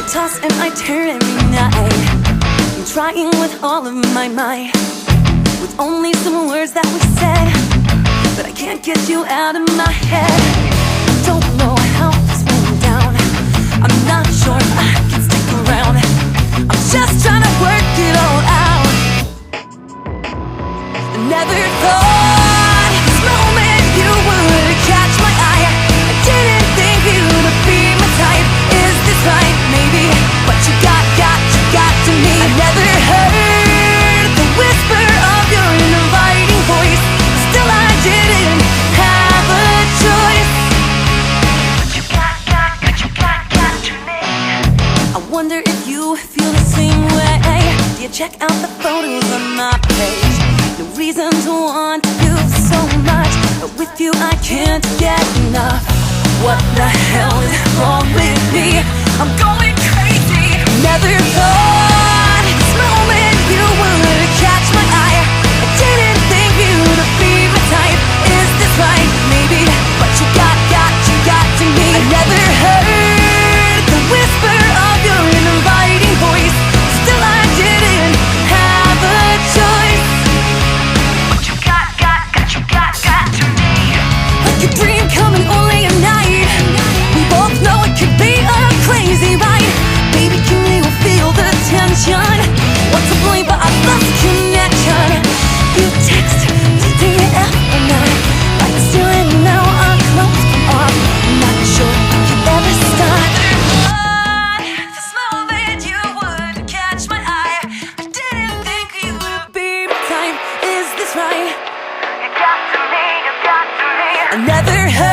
Toss and I turn every night. I'm trying with all of my might, with only some words that we said, but I can't get you out of my head. Don't know how this went down. I'm not sure if I can stick around. I'm just trying to work it all out. I never thought this moment you would catch my eye. I didn't think you'd be my type. Is this right? Maybe, but you got to me. I never heard the whisper of your inviting voice. Still I didn't have a choice. But you got to me. I wonder if you feel the same way. Do you check out the photos on my page? No reason to want to do so much, but with you I can't get enough. What the hell is wrong with me? I'm going crazy. Never thought this moment you would catch my eye. I didn't think you'd be my type. Is this right? Maybe, but you got to me. I never heard the whisper of your inviting voice. Still I didn't have a choice. But you got to me. Like a dream coming only at night. We both know it could be a crazy ride. Baby, can you feel the tension? Want to blame, but I lost connection. You text, did it ever not? Like stealing now, our clothes come off. I'm not sure I can ever stop. This moment you would catch my eye. I didn't think you would be my type. Is this right? You got to me. I never heard